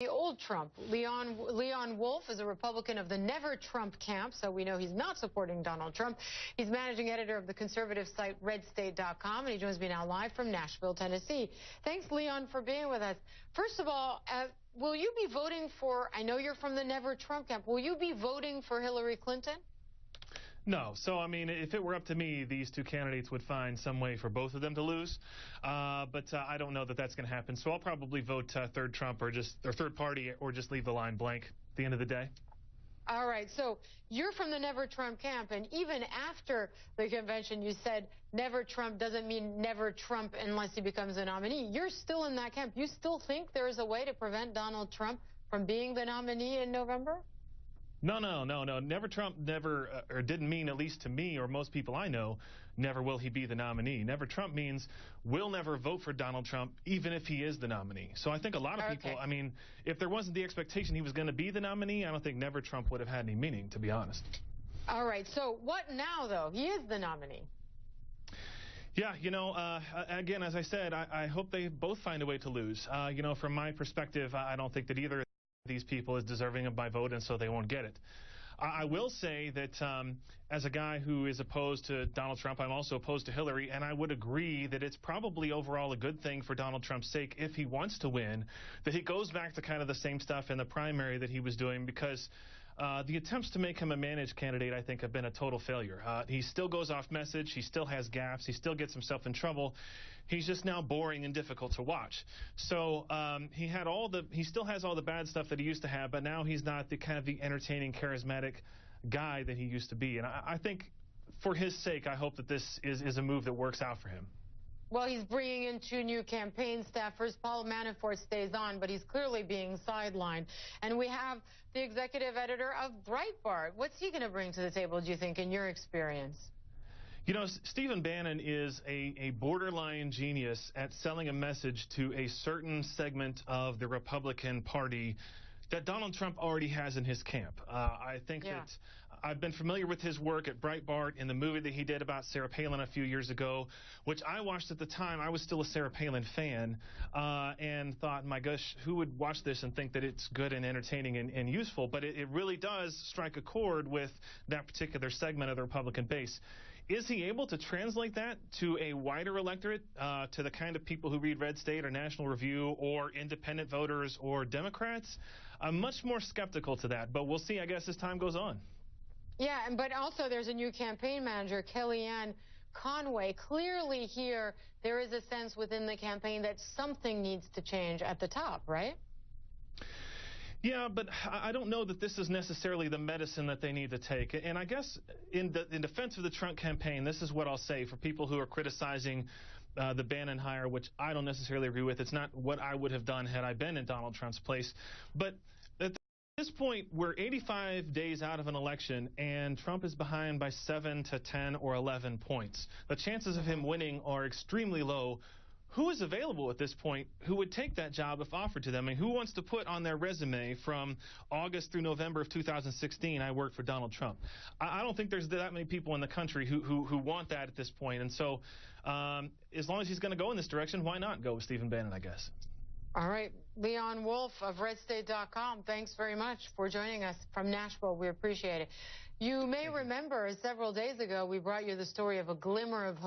The old Trump. Leon Wolf is a Republican of the Never Trump camp, so we know he's not supporting Donald Trump. He's managing editor of the conservative site RedState.com, and he joins me now live from Nashville, Tennessee. Thanks, Leon, for being with us. First of all, will you be voting for, I know you're from the Never Trump camp, will you be voting for Hillary Clinton? No. So, I mean, if it were up to me, these two candidates would find some way for both of them to lose. But I don't know that that's going to happen. So I'll probably vote third Trump or third party or just leave the line blank at the end of the day. All right. So you're from the Never Trump camp. And even after the convention, you said Never Trump doesn't mean never Trump unless he becomes a nominee. You're still in that camp. You still think there is a way to prevent Donald Trump from being the nominee in November? No. Never Trump or didn't mean, at least to me or most people I know, never will he be the nominee. Never Trump means we'll never vote for Donald Trump, even if he is the nominee. So I think a lot of people, I mean, if there wasn't the expectation he was going to be the nominee, I don't think Never Trump would have had any meaning, to be honest. All right. So what now, though? He is the nominee. Yeah, again, as I said, I hope they both find a way to lose. From my perspective, I don't think that either these people is deserving of my vote, and so they won't get it. I will say that as a guy who is opposed to Donald Trump, I'm also opposed to Hillary, and I would agree that it's probably overall a good thing for Donald Trump's sake, if he wants to win, that he goes back to kind of the same stuff in the primary that he was doing, because the attempts to make him a managed candidate, I think, have been a total failure. He still goes off message. He still has gaffes. He still gets himself in trouble. He's just now boring and difficult to watch. So he still has all the bad stuff that he used to have, but now he's not the kind of the entertaining, charismatic guy that he used to be. And I think for his sake, I hope that this is a move that works out for him. Well, he's bringing in 2 new campaign staffers. Paul Manafort stays on, but he's clearly being sidelined. And we have the executive editor of Breitbart. What's he going to bring to the table, do you think, in your experience? Stephen Bannon is a borderline genius at selling a message to a certain segment of the Republican Party that Donald Trump already has in his camp. I think that I've been familiar with his work at Breitbart in the movie that he did about Sarah Palin a few years ago, which I watched at the time. I was still a Sarah Palin fan and thought, my gosh, who would watch this and think that it's good and entertaining and useful? But it really does strike a chord with that particular segment of the Republican base. Is he able to translate that to a wider electorate, to the kind of people who read Red State or National Review or independent voters or Democrats? I'm much more skeptical to that, but we'll see, I guess, as time goes on. Yeah, but also there's a new campaign manager, Kellyanne Conway. Clearly here, there is a sense within the campaign that something needs to change at the top, right? Yeah, but I don't know that this is necessarily the medicine that they need to take. And I guess in defense of the Trump campaign, this is what I'll say for people who are criticizing the Bannon hire, which I don't necessarily agree with. It's not what I would have done had I been in Donald Trump's place. But at this point, we're 85 days out of an election, and Trump is behind by 7 to 10 or 11 points. The chances of him winning are extremely low. Who is available at this point who would take that job if offered to them? And who wants to put on their resume from August through November of 2016, I worked for Donald Trump? I don't think there's that many people in the country who want that at this point. And so as long as he's going to go in this direction, why not go with Stephen Bannon, I guess? All right. Leon Wolf of RedState.com, thanks very much for joining us from Nashville. We appreciate it. You may remember several days ago we brought you the story of a glimmer of hope.